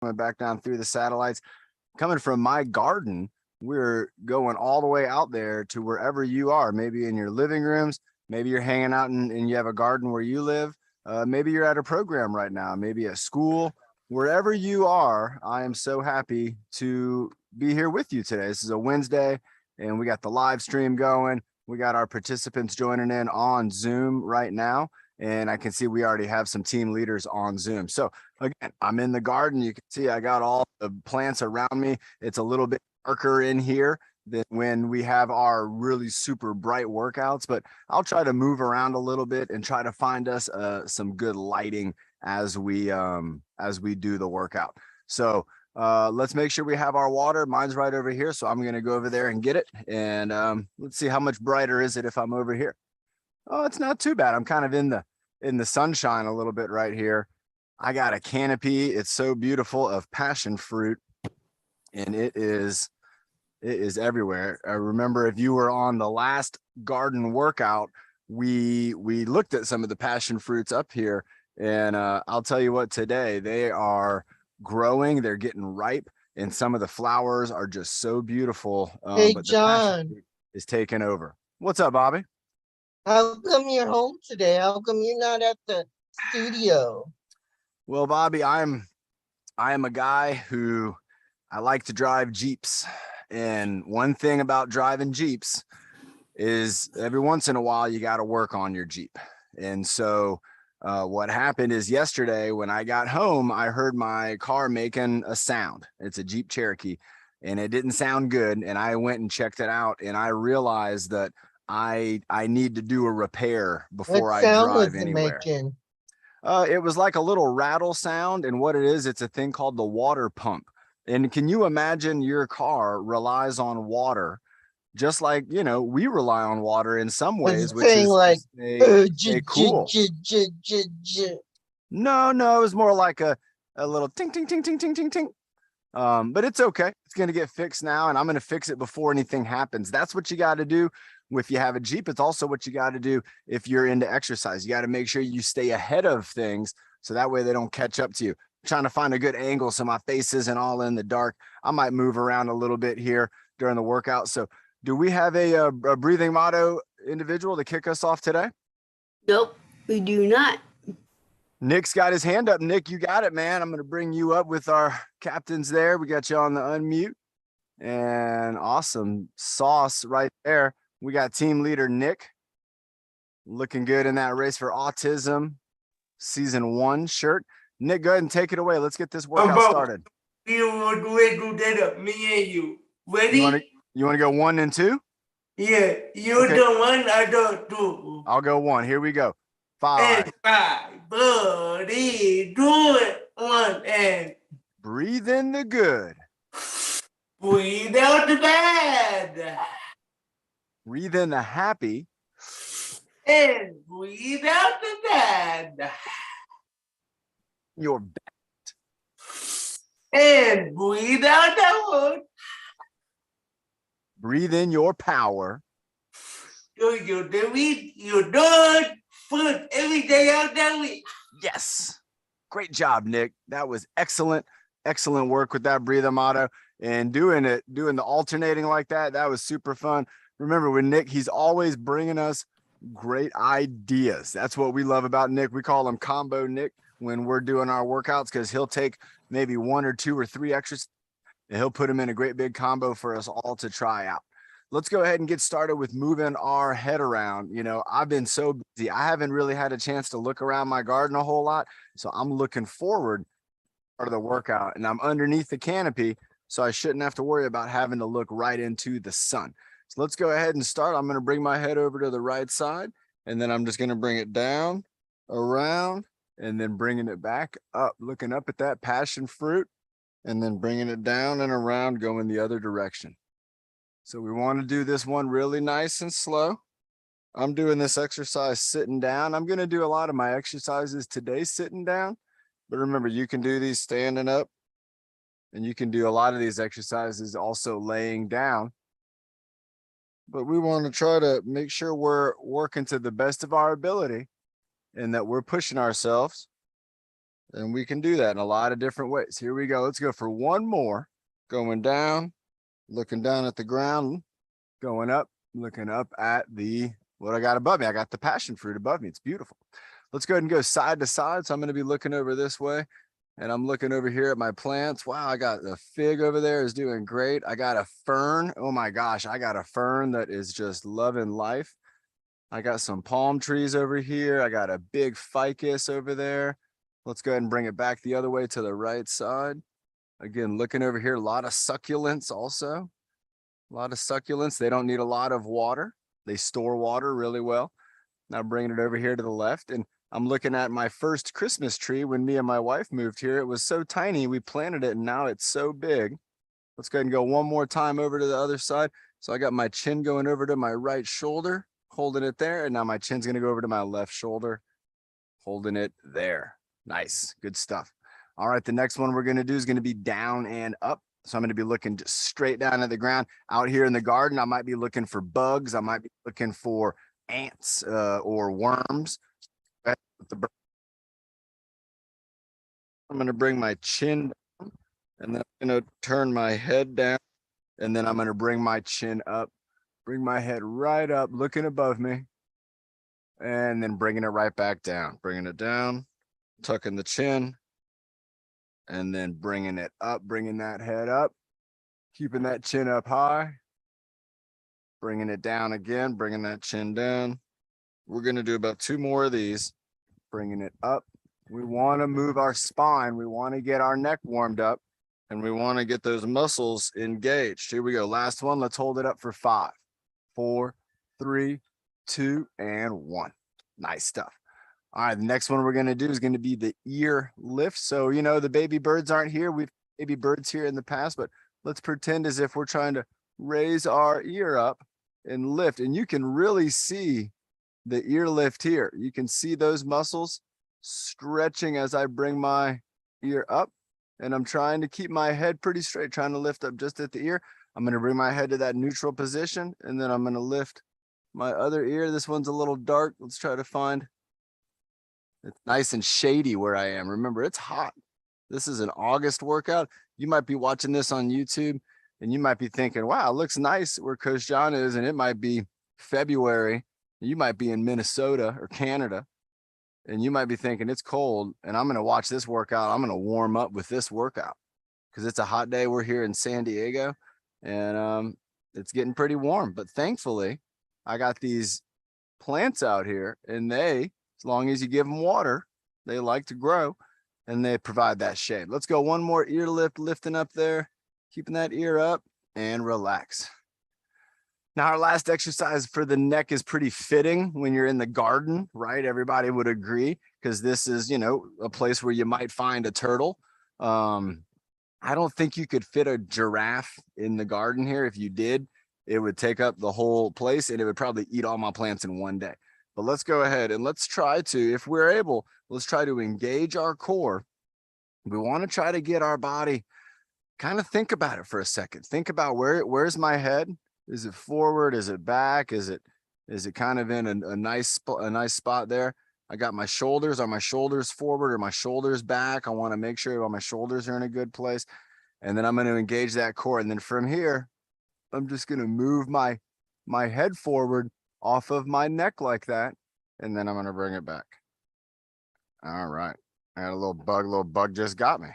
coming back down through the satellites, coming from my garden. We're going all the way out there to wherever you are, maybe in your living rooms, maybe you're hanging out and you have a garden where you live. Maybe you're at a program right now, maybe at school, wherever you are. I am so happy to be here with you today. This is a Wednesday and we got the live stream going. We got our participants joining in on Zoom right now. And I can see we already have some team leaders on Zoom. So again, I'm in the garden. You can see I got all the plants around me. It's a little bit darker in here than when we have our really super bright workouts, but I'll try to move around a little bit and try to find us some good lighting as we do the workout. So let's make sure we have our water. Mine's right over here, so I'm going to go over there and get it. And let's see, how much brighter is it if I'm over here? Oh, it's not too bad. I'm kind of in the sunshine a little bit right here. I got a canopy. It's so beautiful of passion fruit, and it is everywhere. I remember if you were on the last garden workout, we looked at some of the passion fruits up here, and I'll tell you what, today they are growing, they're getting ripe, and some of the flowers are just so beautiful. Hey, but John, the passion fruit is taking over. What's up, Bobby? how come you're home today? How come you're not at the studio? Well, Bobby, I am a guy who I like to drive Jeeps. And one thing about driving Jeeps is every once in a while, you got to work on your Jeep. And so what happened is yesterday when I got home, I heard my car making a sound. It's a Jeep Cherokee and it didn't sound good. And I went and checked it out and I realized that I need to do a repair before I drive anywhere. Making? It was like a little rattle sound. And what it is, it's a thing called the water pump. And can you imagine your car relies on water, just like, you know, we rely on water in some ways, which is like stay cool. No, it was more like a little ting, ting, ting, ting, ting, ting, ting. But it's okay. It's going to get fixed now, and I'm going to fix it before anything happens. That's what you got to do. If you have a Jeep, it's also what you got to do if you're into exercise. You got to make sure you stay ahead of things so that way they don't catch up to you. I'm trying to find a good angle so my face isn't all in the dark. I might move around a little bit here during the workout. So do we have a breathing motto individual to kick us off today? Nope, we do not. Nick's got his hand up. Nick, you got it, man. I'm going to bring you up with our captains there. We got you on the unmute. And awesome sauce right there. We got team leader Nick looking good in that Race for Autism season 1 shirt. Nick, go ahead and take it away. Let's get this workout started. You want to do that? Me and you. Ready? You want to go 1 and 2? Yeah. You Okay. do 1, I do 2. I'll go 1. Here we go. 5. And 5. Buddy, do it. 1 and breathe in the good. Breathe out the bad. Breathe in the happy. And breathe out the bad. Your best. And breathe out the wood. Breathe in your power. You do it. Put every day out that week. Yes. Great job, Nick. That was excellent. Excellent work with that breathing motto and doing the alternating like that. That was super fun. Remember with Nick, he's always bringing us great ideas. That's what we love about Nick. We call him Combo Nick when we're doing our workouts because he'll take maybe 1 or 2 or 3 extras and he'll put them in a great big combo for us all to try out. Let's go ahead and get started with moving our head around. You know, I've been so busy. I haven't really had a chance to look around my garden a whole lot. So I'm looking forward to part of the workout and I'm underneath the canopy. So I shouldn't have to worry about having to look right into the sun. So let's go ahead and start. I'm going to bring my head over to the right side and then I'm just going to bring it down, around, and then bringing it back up, looking up at that passion fruit and then bringing it down and around, going the other direction. So we want to do this one really nice and slow. I'm doing this exercise sitting down. I'm going to do a lot of my exercises today sitting down, but remember you can do these standing up and you can do a lot of these exercises also laying down. But we want to try to make sure we're working to the best of our ability and that we're pushing ourselves And we can do that in a lot of different ways. Here we go. Let's go for one more. Going down, looking down at the ground, going up, looking up at what I got above me. I got the passion fruit above me. It's beautiful. Let's go ahead and go side to side. So I'm going to be looking over this way, and I'm looking over here at my plants. Wow, I got the fig over there is doing great. I got a fern. Oh my gosh, I got a fern that is just loving life. I got some palm trees over here. I got a big ficus over there. Let's go ahead and bring it back the other way to the right side. Again, looking over here, a lot of succulents also. A lot of succulents. They don't need a lot of water. They store water really well. Now bringing it over here to the left, and I'm looking at my first Christmas tree when me and my wife moved here. It was so tiny, we planted it, and now it's so big. Let's go ahead and go one more time over to the other side. So I got my chin going over to my right shoulder, holding it there, and now my chin's gonna go over to my left shoulder, holding it there. Nice, good stuff. All right, the next one we're gonna do is gonna be down and up. So I'm gonna be looking just straight down at the ground. Out here in the garden, I might be looking for bugs. I might be looking for ants or worms. I'm gonna bring my chin down, and then I'm gonna turn my head down, and then I'm gonna bring my chin up, bring my head right up, looking above me, and then bringing it right back down, bringing it down, tucking the chin, and then bringing it up, bringing that head up, keeping that chin up high, bringing it down again, bringing that chin down. We're going to do about 2 more of these, bringing it up. We want to move our spine. We want to get our neck warmed up, and we want to get those muscles engaged. Here we go. Last one. Let's hold it up for 5, 4, 3, 2, and 1. Nice stuff. All right, the next one we're going to do is going to be the ear lift. So, you know, the baby birds aren't here. We've baby birds here in the past, but let's pretend as if we're trying to raise our ear up and lift. And you can really see the ear lift here. You can see those muscles stretching as I bring my ear up. And I'm trying to keep my head pretty straight, trying to lift up just at the ear. I'm going to bring my head to that neutral position, and then I'm going to lift my other ear. This one's a little dark. Let's try to find. It's nice and shady where I am. Remember, it's hot. This is an August workout. You might be watching this on YouTube, and you might be thinking, wow, it looks nice where Coach John is, and it might be February. You might be in Minnesota or Canada, and you might be thinking it's cold, and I'm going to watch this workout. I'm going to warm up with this workout because it's a hot day. We're here in San Diego, and it's getting pretty warm. But thankfully, I got these plants out here, and they, as long as you give them water, they like to grow, and they provide that shade. Let's go one more ear lift, lifting up there, keeping that ear up, and relax. Now, our last exercise for the neck is pretty fitting when you're in the garden, right? Everybody would agree, because this is, you know, a place where you might find a turtle. I don't think you could fit a giraffe in the garden here. If you did, it would take up the whole place, and it would probably eat all my plants in one day. But let's go ahead and let's try to, if we're able, let's try to engage our core. We want to try to get our body, kind of think about it for a second. Think about where's my head? Is it forward? Is it back? Is it kind of in a nice spot there? I got my shoulders. Are my shoulders forward or my shoulders back? I want to make sure my shoulders are in a good place. And then I'm going to engage that core. And then from here, I'm just going to move my head forward off of my neck like that. And then I'm going to bring it back. All right. I had a little bug just got me.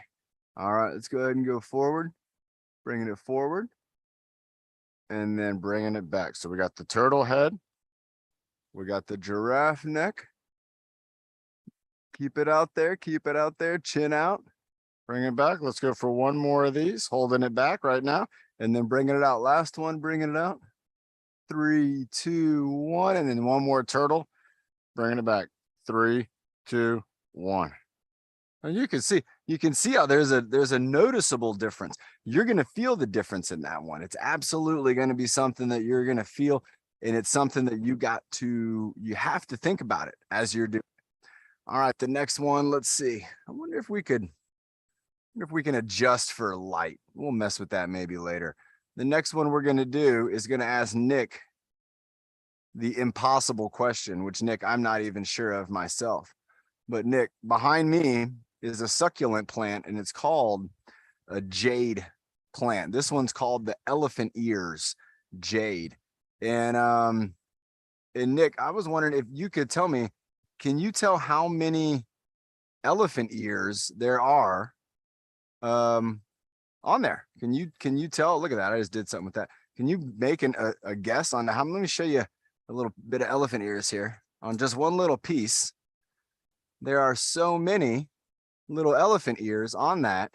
All right, let's go ahead and go forward, bringing it forward, and then bringing it back. So we got the turtle head. We got the giraffe neck. Keep it out there, chin out, bring it back. Let's go for one more of these, holding it back right now, and then bringing it out. Last one, bringing it out. 3, 2, 1, and then one more turtle, bringing it back. 3, 2, 1. And you can see how there's a noticeable difference. You're going to feel the difference in that one. It's absolutely going to be something that you're going to feel, and it's something that you have to think about it as you're doing. All right, the next one, let's see. I wonder if we can adjust for light. We'll mess with that maybe later. The next one we're going to do is going to ask Nick the impossible question, which, Nick, I'm not even sure of myself. But Nick, behind me is a succulent plant, and it's called a jade plant. This one's called the elephant ears jade. And Nick, I was wondering if you could tell me, can you tell how many elephant ears there are on there? Can you tell? Look at that. I just did something with that. Can you make a guess on how? Let me show you a little bit of elephant ears here on just one little piece. There are so many little elephant ears on that.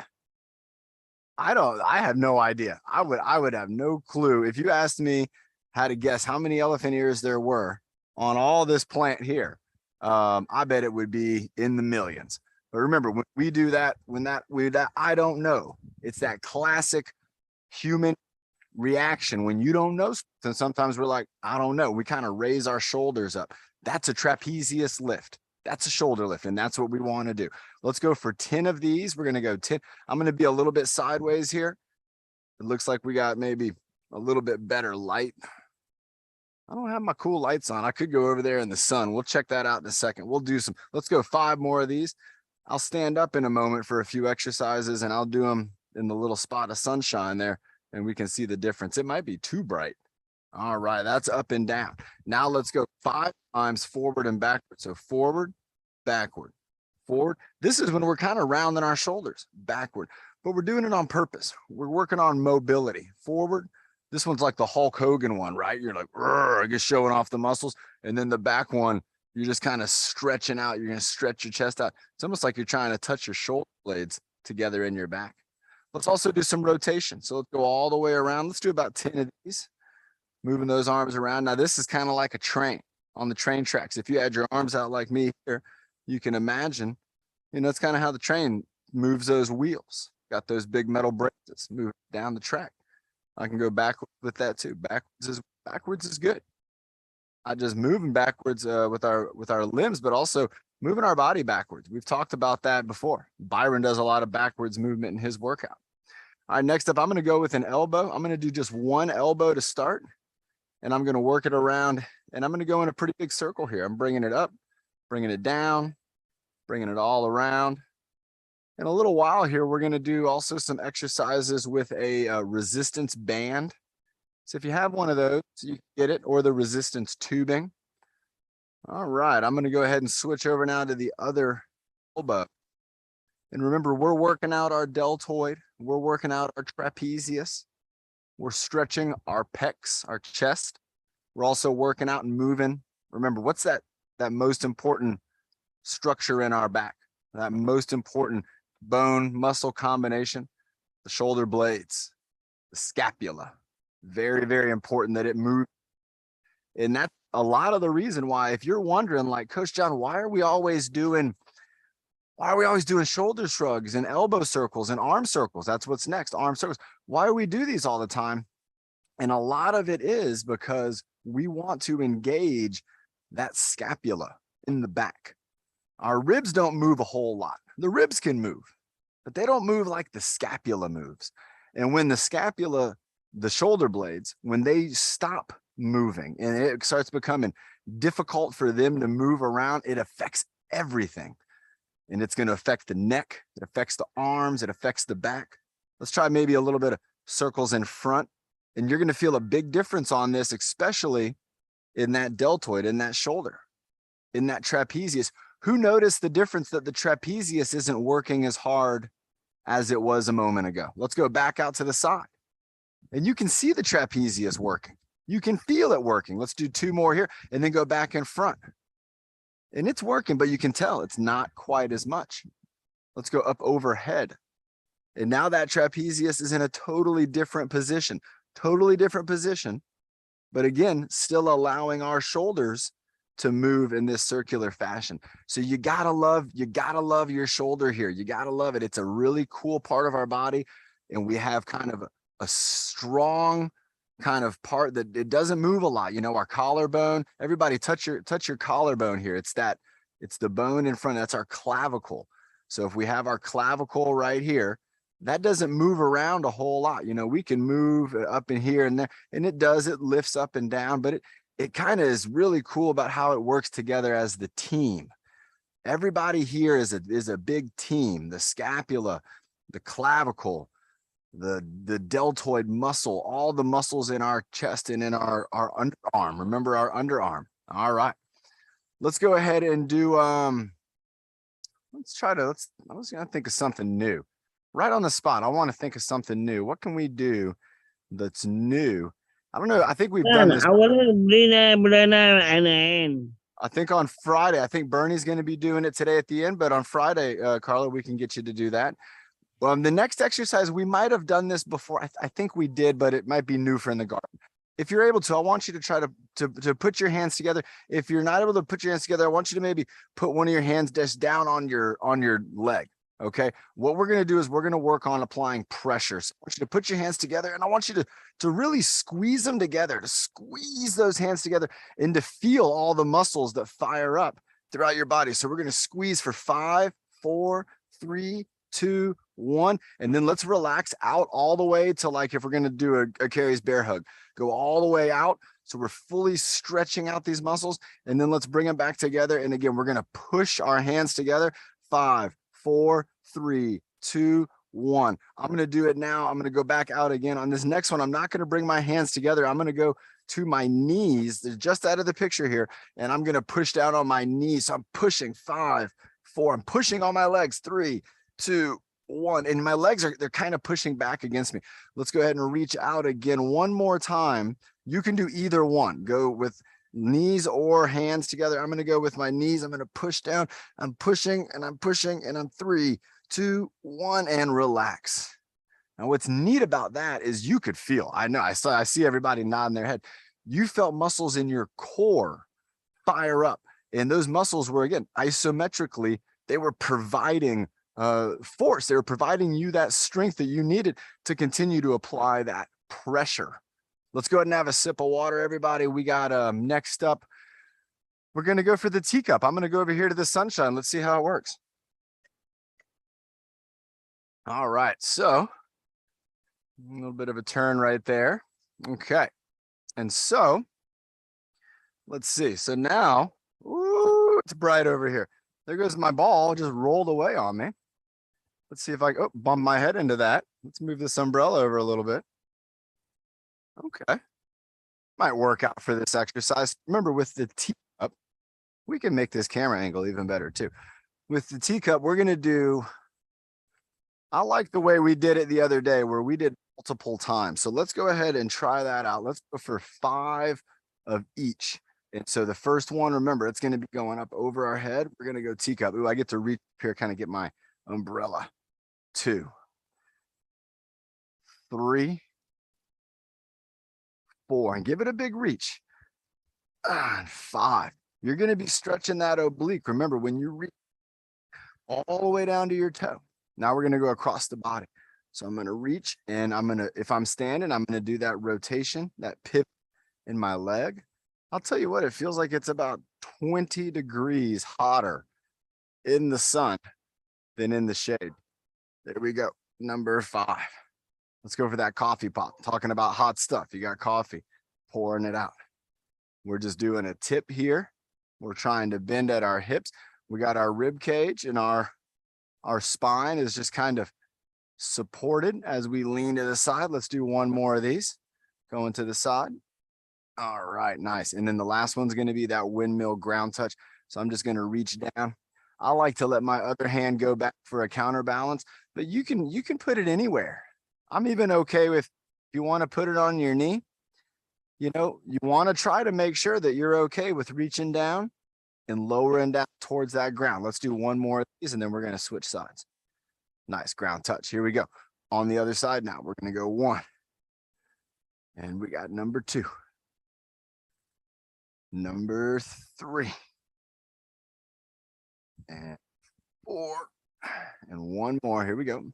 I have no idea. I would have no clue. If you asked me how to guess how many elephant ears there were on all this plant here, I bet it would be in the millions. But remember, when we do that, I don't know. It's that classic human reaction when you don't know. And sometimes we're like, I don't know. We kind of raise our shoulders up. That's a trapezius lift. That's a shoulder lift, and that's what we want to do. Let's go for 10 of these. We're going to go 10. I'm going to be a little bit sideways here. It looks like we got maybe a little bit better light. I don't have my cool lights on. I could go over there in the sun. We'll check that out in a second. We'll do some, let's go 5 more of these. I'll stand up in a moment for a few exercises, and I'll do them in the little spot of sunshine there, and we can see the difference. It might be too bright. All right, that's up and down. Now let's go 5 times forward and backward. So forward, backward, forward. This is when we're kind of rounding our shoulders, backward, but we're doing it on purpose. We're working on mobility. Forward. This one's like the Hulk Hogan one, right? You're like, I guess showing off the muscles. And then the back one, you're just kind of stretching out. You're going to stretch your chest out. It's almost like you're trying to touch your shoulder blades together in your back. Let's also do some rotation. So let's go all the way around. Let's do about 10 of these. Moving those arms around. Now this is kind of like a train on the train tracks. If you had your arms out like me here, you can imagine, it's kind of how the train moves those wheels. Got those big metal braces move down the track. I can go backwards with that too. Backwards is good. Not just moving backwards with our limbs, but also moving our body backwards. We've talked about that before. Byron does a lot of backwards movement in his workout. All right, next up, I'm going to go with an elbow. I'm going to do just one elbow to start, and I'm going to work it around, and I'm going to go in a pretty big circle here. I'm bringing it up, bringing it down, bringing it all around. In a little while here, we're going to do also some exercises with a resistance band. So if you have one of those, you can get it, or the resistance tubing. All right, I'm going to go ahead and switch over now to the other elbow. And remember, we're working out our deltoid. We're working out our trapezius. We're stretching our pecs, our chest. We're also working out and moving. Remember, what's that most important structure in our back? That most important bone muscle combination? The shoulder blades, the scapula. Very, very important that it moves. And that's a lot of the reason why, if you're wondering, like, Coach John, why are we always doing shoulder shrugs and elbow circles and arm circles? That's what's next, arm circles. Why do we do these all the time? And a lot of it is because we want to engage that scapula in the back. Our ribs don't move a whole lot. The ribs can move, but they don't move like the scapula moves. And when the scapula, the shoulder blades, when they stop moving and it starts becoming difficult for them to move around, it affects everything. And it's going to affect the neck, it affects the arms, it affects the back. Let's try maybe a little bit of circles in front. And you're going to feel a big difference on this, especially in that deltoid, in that shoulder, in that trapezius. Who noticed the difference that the trapezius isn't working as hard as it was a moment ago? Let's go back out to the side. And you can see the trapezius working. You can feel it working. Let's do 2 more here and then go back in front. And it's working, but you can tell it's not quite as much. Let's go up overhead. And now that trapezius is in a totally different position, but again, still allowing our shoulders to move in this circular fashion. So you gotta love your shoulder here. You gotta love it. It's a really cool part of our body. And we have kind of a strong kind of part that it doesn't move a lot. Our collarbone, everybody touch your collarbone here. It's the bone in front. That's our clavicle. So if we have our clavicle right here, that doesn't move around a whole lot. We can move up in here and there, and it lifts up and down, but it kind of is really cool about how it works together as the team. Everybody here is a big team. The scapula, the clavicle, the deltoid muscle, all the muscles in our chest and in our underarm. Remember our underarm. All right. Let's go ahead and do I was gonna think of something new. Right on the spot. I want to think of something new. What can we do that's new? I don't know. I think we've done this. I want to bring banana and end. I think on Friday, I think Bernie's going to be doing it today at the end, but on Friday, Carla, we can get you to do that. The next exercise, we might have done this before. I think we did, but it might be new for in the garden. If you're able to, I want you to try to put your hands together. If you're not able to put your hands together, I want you to maybe put one of your hands just down on your leg. Okay. What we're going to do is we're going to work on applying pressure. So I want you to put your hands together, and I want you to really squeeze them together, to squeeze those hands together and to feel all the muscles that fire up throughout your body. So we're going to squeeze for 5, 4, 3, 2, 1. And then let's relax out all the way to, like, if we're going to do a Carrie's bear hug, go all the way out. So we're fully stretching out these muscles, and then let's bring them back together. And again, we're going to push our hands together. 5, 4, 3, 2, 1. I'm going to do it now. I'm going to go back out again. On this next one, I'm not going to bring my hands together. I'm going to go to my knees. They're just out of the picture here. And I'm going to push down on my knees. So I'm pushing 5, 4. I'm pushing on my legs. 3, 2, 1. And my legs they're kind of pushing back against me. Let's go ahead and reach out again one more time. You can do either one. Go with knees or hands together. I'm going to go with my knees. I'm going to push down. I'm pushing and I'm pushing, and I'm 3, 2, 1, and relax. Now, what's neat about that is you could feel, I see everybody nodding their head. You felt muscles in your core fire up, and those muscles were, again, isometrically, they were providing force. They were providing you that strength that you needed to continue to apply that pressure. Let's go ahead and have a sip of water, everybody. We got next up, we're going to go for the teacup. I'm going to go over here to the sunshine. Let's see how it works. All right. So a little bit of a turn right there. Okay. And so let's see. So now, ooh, it's bright over here. There goes my ball, just rolled away on me. Let's see if I bump my head into that. Let's move this umbrella over a little bit. Okay. Might work out for this exercise. Remember, with the teacup, we can make this camera angle even better too. With the teacup, we're going to do, I like the way we did it the other day where we did multiple times. So let's go ahead and try that out. Let's go for 5 of each. And so the first one, remember, it's going to be going up over our head. We're going to go teacup. Ooh, I get to reach up here, kind of get my umbrella. 2, 3, 4, and give it a big reach. 5. You're going to be stretching that oblique. Remember, when you reach all the way down to your toe. Now we're going to go across the body. So I'm going to reach, and I'm going to, if I'm standing, I'm going to do that rotation, that pivot in my leg. I'll tell you what, it feels like it's about 20 degrees hotter in the sun than in the shade. There we go. Number 5. Let's go for that coffee pop. Talking about hot stuff. You got coffee, pouring it out. We're just doing a tip here. We're trying to bend at our hips. We got our rib cage, and our spine is just kind of supported as we lean to the side. Let's do one more of these. Going to the side. All right, nice. And then the last one's going to be that windmill ground touch. So I'm just going to reach down. I like to let my other hand go back for a counterbalance, but you can put it anywhere. I'm even okay with, if you want to put it on your knee, you know, you want to try to make sure that you're okay with reaching down and lowering down towards that ground. Let's do one more of these, and then we're going to switch sides. Nice ground touch. Here we go. On the other side now, we're going to go 1. And we got number 2. Number 3. And 4. And one more. Here we go.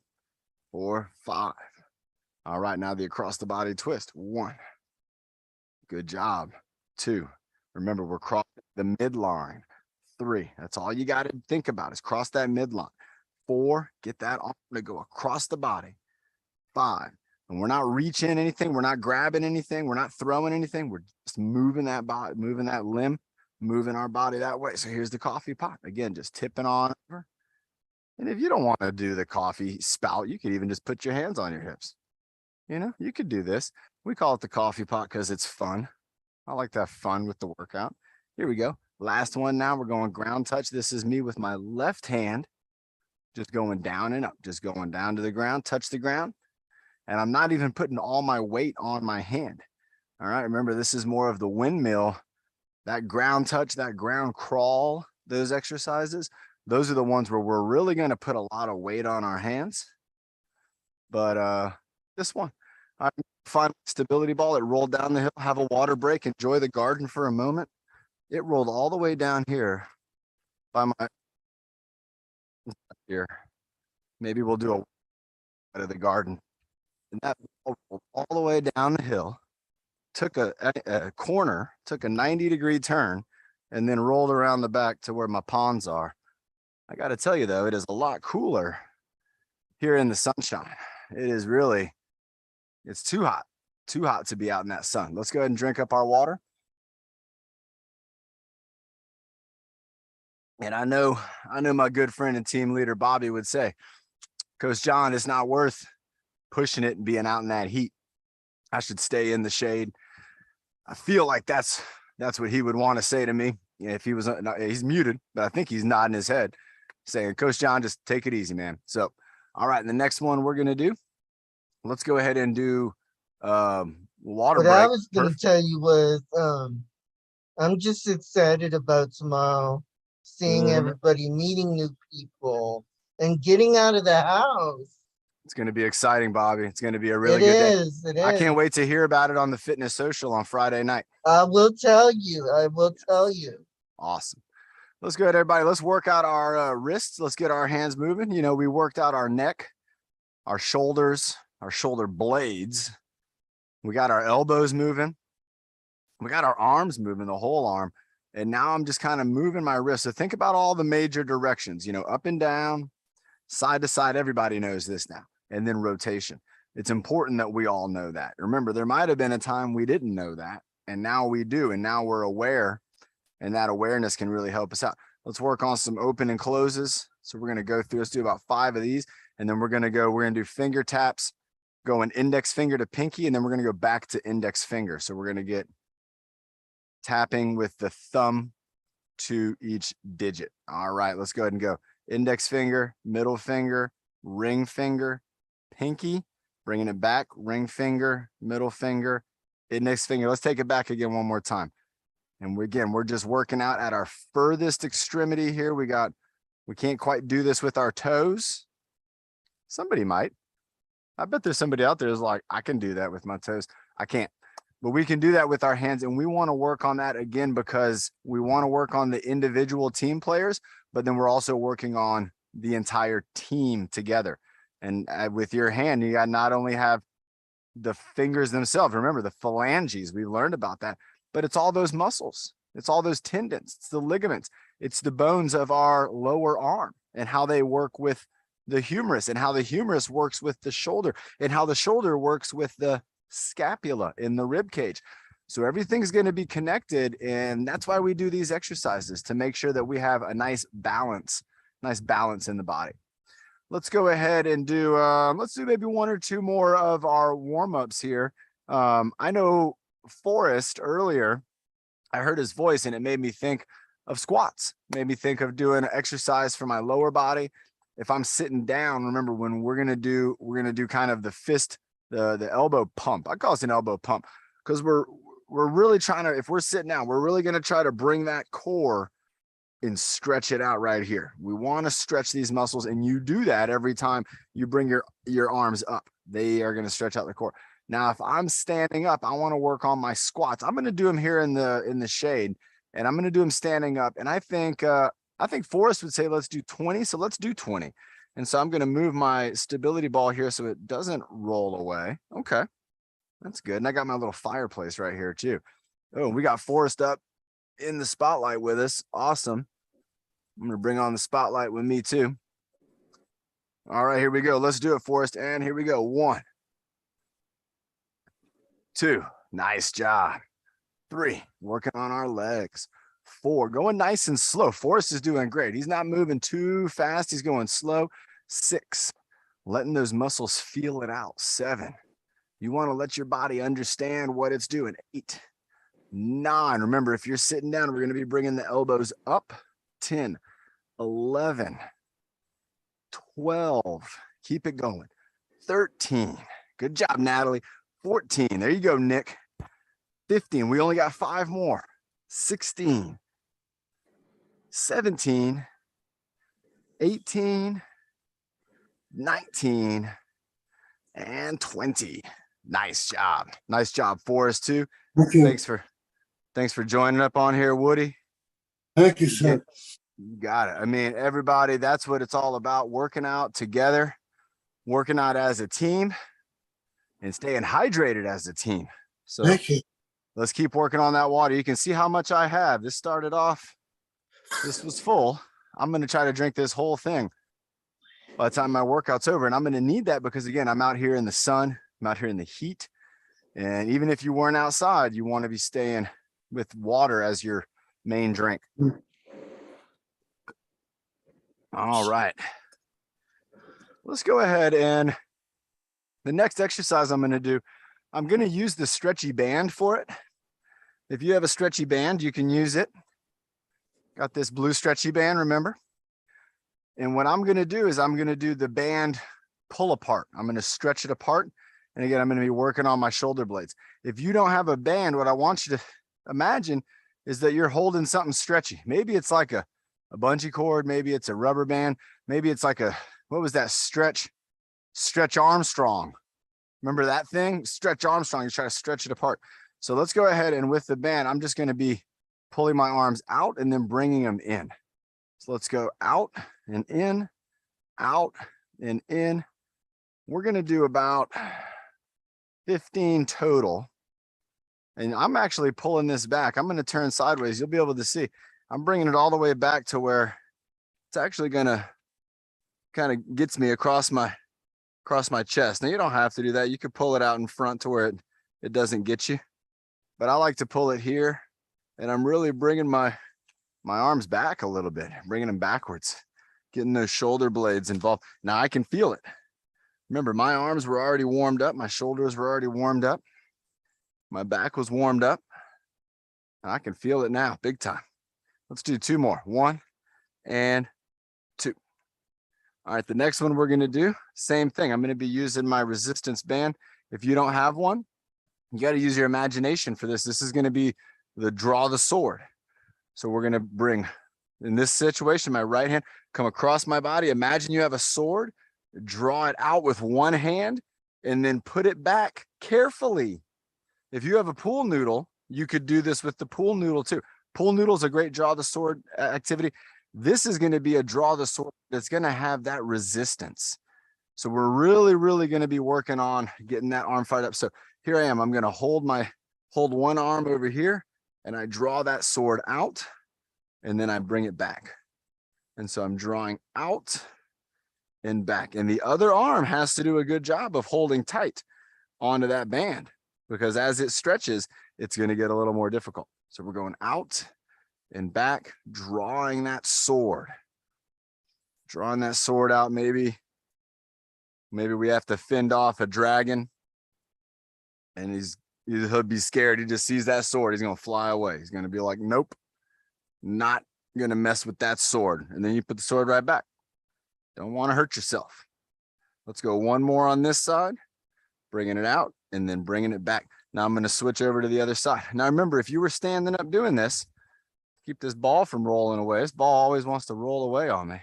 4, 5. All right, now the across the body twist. 1. Good job. 2. Remember, we're crossing the midline. 3. That's all you got to think about is cross that midline. 4. Get that arm to go across the body. 5. And we're not reaching anything. We're not grabbing anything. We're not throwing anything. We're just moving that body, moving that limb, moving our body that way. So here's the coffee pot. Again, just tipping on over. And if you don't want to do the coffee spout, you could even just put your hands on your hips. You know, you could do this. We call it the coffee pot because it's fun. I like to have fun with the workout. Here we go. Last one now. We're going ground touch. This is me with my left hand, just going down and up, just going down to the ground, touch the ground. And I'm not even putting all my weight on my hand. All right. Remember, this is more of the windmill, that ground touch, that ground crawl, those exercises. Those are the ones where we're really going to put a lot of weight on our hands. But this one, I find stability ball. It rolled down the hill, have a water break, enjoy the garden for a moment. It rolled all the way down here by my here. Maybe we'll do a out of the garden. And that ball rolled all the way down the hill, took a corner, took a 90-degree turn, and then rolled around the back to where my ponds are. I got to tell you, though, it is a lot cooler here in the sunshine. It is really, it's too hot to be out in that sun. Let's go ahead and drink up our water. And I know my good friend and team leader, Bobby, would say, Coach John, it's not worth pushing it and being out in that heat. I should stay in the shade. I feel like that's what he would want to say to me if he was, he's muted, but I think he's nodding his head saying, Coach John, just take it easy, man. So, all right. And the next one we're going to do, let's go ahead and do water What break. I was going to tell you was, I'm just excited about tomorrow, seeing everybody, meeting new people, and getting out of the house. It's going to be exciting, Bobby. It's going to be a really good day. It is. I can't wait to hear about it on the fitness social on Friday night. I will tell you. I will tell you. Awesome. Let's go ahead, everybody. Let's work out our wrists. Let's get our hands moving. You know, we worked out our neck, our shoulders, our shoulder blades. We got our elbows moving. We got our arms moving, the whole arm. And now I'm just kind of moving my wrists. So think about all the major directions, you know, up and down, side to side. Everybody knows this now. And then rotation. It's important that we all know that. Remember, there might have been a time we didn't know that, and now we do. And now we're aware, and that awareness can really help us out. Let's work on some open and closes. So we're going to go through, let's do about 5 of these. And then we're going to do finger taps, going index finger to pinky. And then we're going to go back to index finger. So we're going to get tapping with the thumb to each digit. All right, let's go ahead and go index finger, middle finger, ring finger, pinky, bringing it back, ring finger, middle finger, index finger. Let's take it back again one more time. And we're just working out at our furthest extremity here. We can't quite do this with our toes. Somebody might. I bet there's somebody out there who's like, I can do that with my toes. I can't. But we can do that with our hands, and we want to work on that again because we want to work on the individual team players, but then we're also working on the entire team together. And with your hand, you got not only have the fingers themselves, remember the phalanges, we learned about that, but it's all those muscles. It's all those tendons. It's the ligaments. It's the bones of our lower arm and how they work with the humerus and how the humerus works with the shoulder and how the shoulder works with the scapula in the rib cage. So everything's going to be connected. And that's why we do these exercises, to make sure that we have a nice balance in the body. Let's go ahead and do, let's do maybe 1 or 2 more of our warm-ups here. I know Forrest earlier, I heard his voice and it made me think of squats, made me think of doing an exercise for my lower body. If I'm sitting down, remember when we're going to do kind of the fist, the elbow pump. I call it an elbow pump because we're really trying to, if we're sitting down, we're really going to try to bring that core and stretch it out right here. We want to stretch these muscles, and you do that every time you bring your arms up. They are going to stretch out the core. Now, if I'm standing up, I want to work on my squats. I'm going to do them here in the shade, and I'm going to do them standing up. And I think Forrest would say, let's do 20. So let's do 20. And so I'm going to move my stability ball here so it doesn't roll away. Okay, that's good. And I got my little fireplace right here too. Oh, we got Forrest up in the spotlight with us. Awesome. I'm going to bring on the spotlight with me too. All right, here we go. Let's do it, Forrest. And here we go. 1, 2, nice job. 3, working on our legs. 4, going nice and slow. Forrest is doing great. He's not moving too fast. He's going slow. 6, letting those muscles feel it out. 7, you want to let your body understand what it's doing. 8, 9, remember, if you're sitting down, we're going to be bringing the elbows up. 10, 11, 12, keep it going. 13, good job, Natalie. 14, there you go, Nick. 15, we only got 5 more. 16, 17, 18, 19, and 20. Nice job. Nice job, Forrest, too. Thank you. Thanks for joining up on here, Woody. Thank you, sir. You got it. I mean, everybody, that's what it's all about, working out together, working out as a team, and staying hydrated as a team. So Thank you. let's keep working on that water. You can see how much I have. This started off, this was full. I'm going to try to drink this whole thing by the time my workout's over. And I'm going to need that because, again, I'm out here in the sun. I'm out here in the heat. And even if you weren't outside, you want to be staying with water as your main drink. All right. Let's go ahead, and the next exercise I'm going to do, I'm going to use the stretchy band for it. If you have a stretchy band, you can use it. Got this blue stretchy band, remember? And what I'm going to do is I'm going to do the band pull apart. I'm going to stretch it apart. And again, I'm going to be working on my shoulder blades. If you don't have a band, what I want you to imagine is that you're holding something stretchy. Maybe it's like a bungee cord. Maybe it's a rubber band. Maybe it's like a, what was that? Stretch Armstrong. Remember that thing? Stretch Armstrong. You try to stretch it apart. So let's go ahead, and with the band, I'm just going to be pulling my arms out and then bringing them in. So let's go out and in, out and in. We're going to do about 15 total. And I'm actually pulling this back. I'm going to turn sideways. You'll be able to see. I'm bringing it all the way back to where it's actually going to kind of gets me across my chest. Now you don't have to do that. You could pull it out in front to where it doesn't get you. But I like to pull it here, and I'm really bringing my arms back a little bit, bringing them backwards, getting those shoulder blades involved. Now I can feel it. Remember, my arms were already warmed up. My shoulders were already warmed up. My back was warmed up. I can feel it now, big time. Let's do 2 more. 1 and 2. All right, the next one we're going to do, same thing. I'm going to be using my resistance band. If you don't have one, you got to use your imagination for this. This is going to be the draw the sword. So we're going to bring, in this situation, my right hand, come across my body. Imagine you have a sword, draw it out with one hand, and then put it back carefully. If you have a pool noodle, you could do this with the pool noodle too. Pool noodle is a great draw the sword activity. This is going to be a draw the sword that's going to have that resistance. So we're really, really going to be working on getting that arm fired up. So here I am. I'm going to hold one arm over here, and I draw that sword out, and then I bring it back. And so I'm drawing out and back. And the other arm has to do a good job of holding tight onto that band, because as it stretches, it's going to get a little more difficult. So we're going out and back, drawing that sword out. Maybe we have to fend off a dragon, and he'll be scared. He just sees that sword. He's going to fly away. He's going to be like, nope, not going to mess with that sword. And then you put the sword right back. Don't want to hurt yourself. Let's go 1 more on this side, bringing it out and then bringing it back. Now I'm going to switch over to the other side. Now remember, if you were standing up doing this, keep this ball from rolling away. This ball always wants to roll away on me.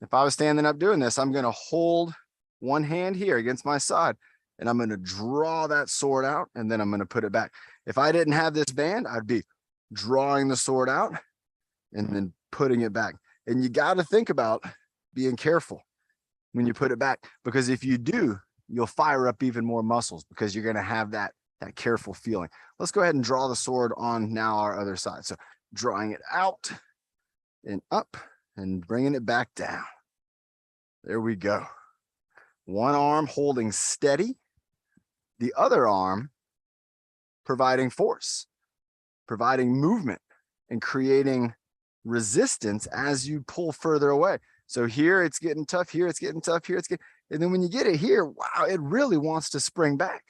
If I was standing up doing this, I'm going to hold one hand here against my side, and I'm going to draw that sword out, and then I'm going to put it back. If I didn't have this band, I'd be drawing the sword out and then putting it back. And you got to think about being careful when you put it back, because if you do, you'll fire up even more muscles because you're going to have that careful feeling. Let's go ahead and draw the sword on now our other side. So drawing it out and up and bringing it back down. There we go. One arm holding steady, the other arm providing force, providing movement and creating resistance as you pull further away. So here it's getting tough, here it's getting tough, here it's getting, and then when you get it here, wow, it really wants to spring back.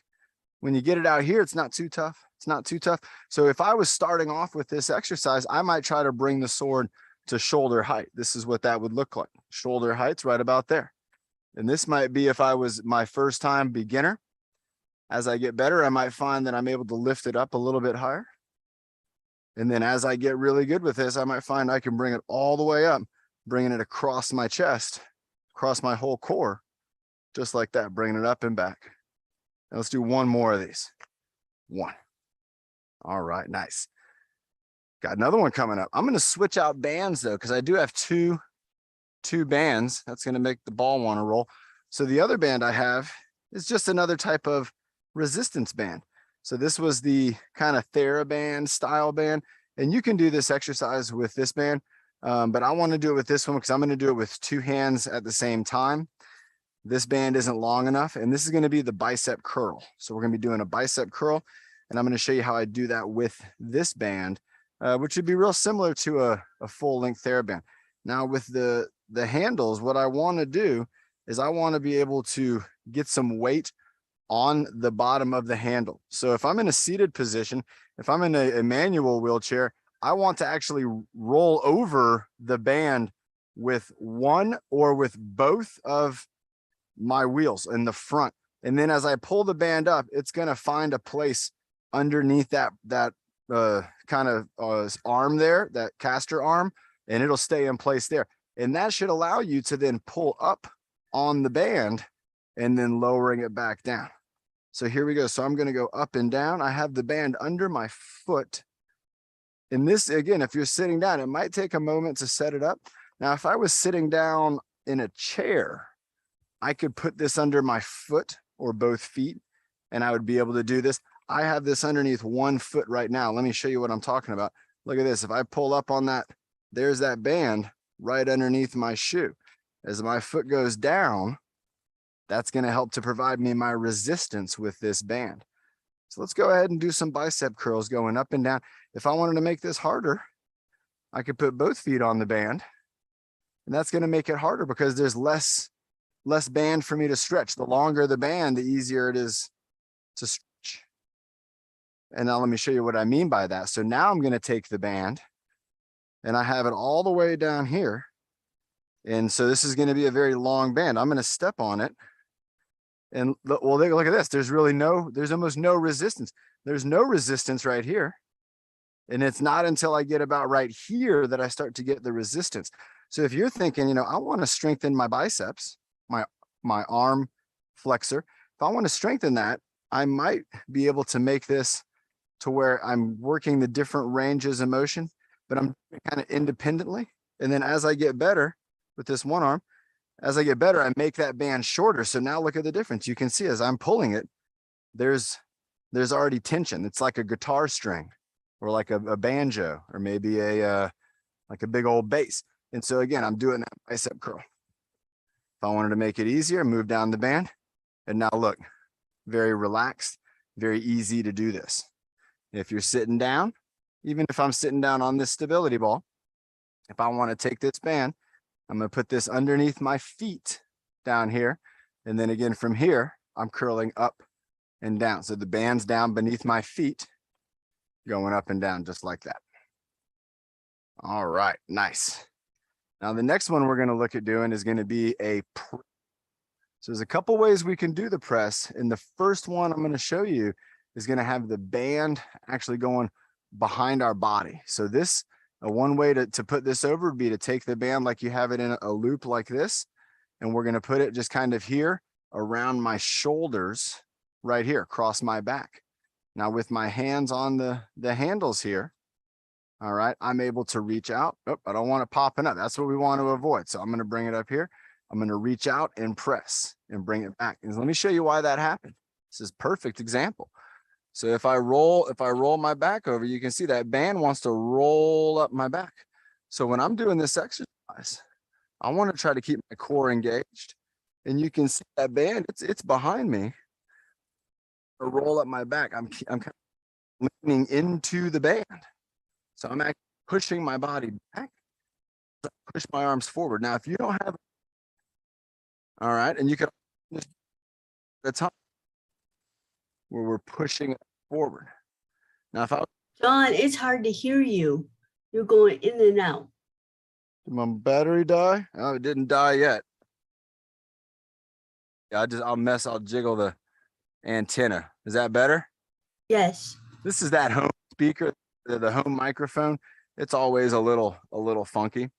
When you get it out here, it's not too tough. It's not too tough. So if I was starting off with this exercise, I might try to bring the sword to shoulder height. This is what that would look like. Shoulder height's right about there. And this might be if I was my first time beginner. As I get better, I might find that I'm able to lift it up a little bit higher. And then as I get really good with this, I might find I can bring it all the way up, bringing it across my chest, across my whole core, just like that, bringing it up and back. Now let's do one more of these. One. All right, nice. Got another one coming up. I'm going to switch out bands though, because I do have two bands. That's going to make the ball want to roll. So the other band I have is just another type of resistance band. So this was the kind of TheraBand style band, and you can do this exercise with this band, but I want to do it with this one because I'm going to do it with two hands at the same time. This band isn't long enough, and this is going to be the bicep curl. So we're going to be doing a bicep curl, and I'm going to show you how I do that with this band, which would be real similar to a full-length TheraBand. Now with the handles, what I want to do is I want to be able to get some weight on the bottom of the handle. So if I'm in a seated position, if I'm in a manual wheelchair, I want to actually roll over the band with one or with both of my wheels in the front. And then as I pull the band up, it's going to find a place underneath that kind of arm there, that caster arm, and it'll stay in place there. And that should allow you to then pull up on the band and then lowering it back down. So here we go. So I'm going to go up and down. I have the band under my foot. And this, again, if you're sitting down, it might take a moment to set it up. Now, if I was sitting down in a chair, I could put this under my foot or both feet, and I would be able to do this. I have this underneath one foot right now. Let me show you what I'm talking about. Look at this. If I pull up on that, there's that band right underneath my shoe. As my foot goes down, that's going to help to provide me my resistance with this band. So let's go ahead and do some bicep curls going up and down. If I wanted to make this harder, I could put both feet on the band, and that's going to make it harder because there's less band for me to stretch. The longer the band, the easier it is to stretch. And now let me show you what I mean by that. So now I'm going to take the band and I have it all the way down here. And so this is going to be a very long band. I'm going to step on it. And well, look at this. There's almost no resistance. There's no resistance right here. And it's not until I get about right here that I start to get the resistance. So if you're thinking, I want to strengthen my biceps, my arm flexor, if I want to strengthen that, I might be able to make this to where I'm working the different ranges of motion, but I'm kind of independently. And then as I get better with this one arm, as I get better, I make that band shorter. So now look at the difference. You can see as I'm pulling it, there's already tension. It's like a guitar string or like a banjo or maybe like a big old bass. And so again, I'm doing that bicep curl. If I wanted to make it easier, move down the band. And now look, very relaxed, very easy to do this. If you're sitting down, even if I'm sitting down on this stability ball, if I want to take this band, I'm going to put this underneath my feet down here. And then again, from here, I'm curling up and down. So the band's down beneath my feet, going up and down just like that. All right, nice. Now the next one we're going to look at doing is going to be a press. So there's a couple ways we can do the press. And the first one I'm going to show you is going to have the band actually going behind our body. So this, one way to put this over would be to take the band like you have it in a loop like this. And we're going to put it just kind of here around my shoulders right here, across my back. Now with my hands on the handles here, all right, I'm able to reach out. Oh, I don't want it popping up. That's what we want to avoid. So I'm going to bring it up here. I'm going to reach out and press and bring it back. And let me show you why that happened. This is a perfect example. So if I roll my back over, you can see that band wants to roll up my back. So when I'm doing this exercise, I want to try to keep my core engaged. And you can see that band, it's behind me. I roll up my back. I'm kind of leaning into the band. So I'm actually pushing my body back, push my arms forward. Now, if you don't have, all right, and you can, that's how where we're pushing it forward. Now, if I John, it's hard to hear you. You're going in and out. did my battery die? Oh, it didn't die yet. Yeah, I'll jiggle the antenna. Is that better? Yes. This is that home speaker, the home microphone. It's always a little funky.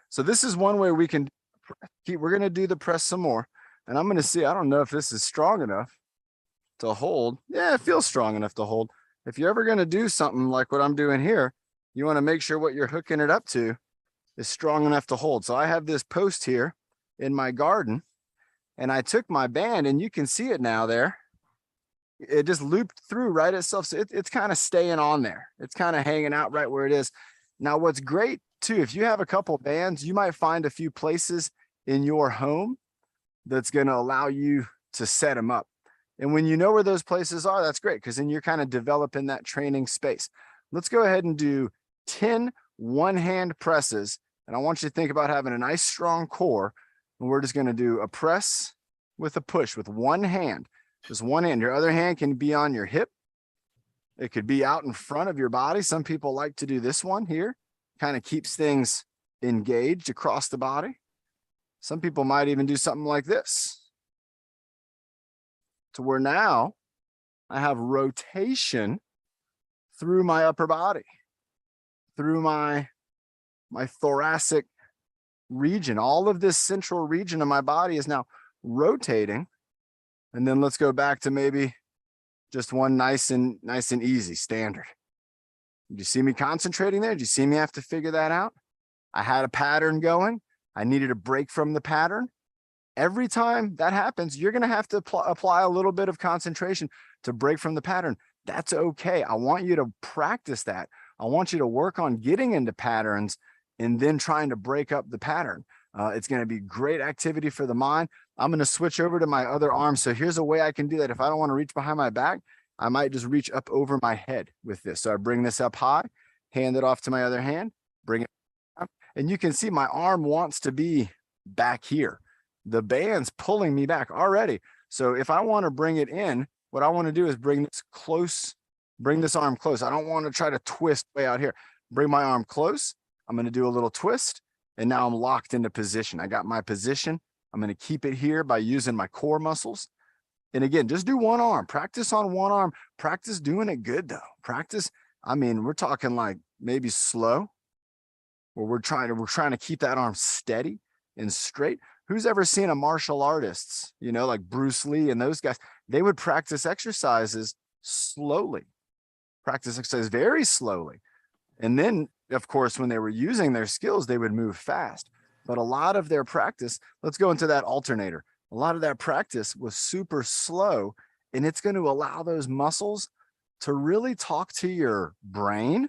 So this is one way we can we're going to do the press some more. And I'm going to see, I don't know if this is strong enough to hold. Yeah, it feels strong enough to hold. If you're ever going to do something like what I'm doing here, you want to make sure what you're hooking it up to is strong enough to hold. So I have this post here in my garden, and I took my band, and you can see it now there. It just looped through right itself. So it's kind of staying on there. It's kind of hanging out right where it is. Now, what's great too, if you have a couple bands, you might find a few places in your home that's going to allow you to set them up. And when you know where those places are, that's great, because then you're kind of developing that training space. Let's go ahead and do 10 one-hand presses. And I want you to think about having a nice strong core. And we're just going to do a press with a push with one hand. Just one hand. Your other hand can be on your hip. It could be out in front of your body. Some people like to do this one here. Kind of keeps things engaged across the body. Some people might even do something like this, to where now I have rotation through my upper body, through my thoracic region. All of this central region of my body is now rotating. And then let's go back to maybe just one nice and easy standard. Did you see me concentrating there? Did you see me have to figure that out? I had a pattern going. I needed a break from the pattern. Every time that happens, you're going to have to apply a little bit of concentration to break from the pattern. That's okay. I want you to practice that. I want you to work on getting into patterns and then trying to break up the pattern. It's going to be great activity for the mind. I'm going to switch over to my other arm. So here's a way I can do that. If I don't want to reach behind my back, I might just reach up over my head with this. So I bring this up high, hand it off to my other hand, bring it up. And you can see my arm wants to be back here. The band's pulling me back already. So if I want to bring it in, what I want to do is bring this close, bring this arm close. I don't want to try to twist way out here. Bring my arm close. I'm going to do a little twist. And now I'm locked into position. I got my position. I'm going to keep it here by using my core muscles. And again, just do one arm. Practice on one arm. Practice doing it good though. Practice. I mean, we're talking like maybe slow, where we're trying to keep that arm steady and straight. Who's ever seen a martial artists, you know, like Bruce Lee and those guys? They would practice exercises slowly, practice exercise very slowly. And then, of course, when they were using their skills, they would move fast. But a lot of their practice, let's go into that alternator. A lot of that practice was super slow, and it's going to allow those muscles to really talk to your brain,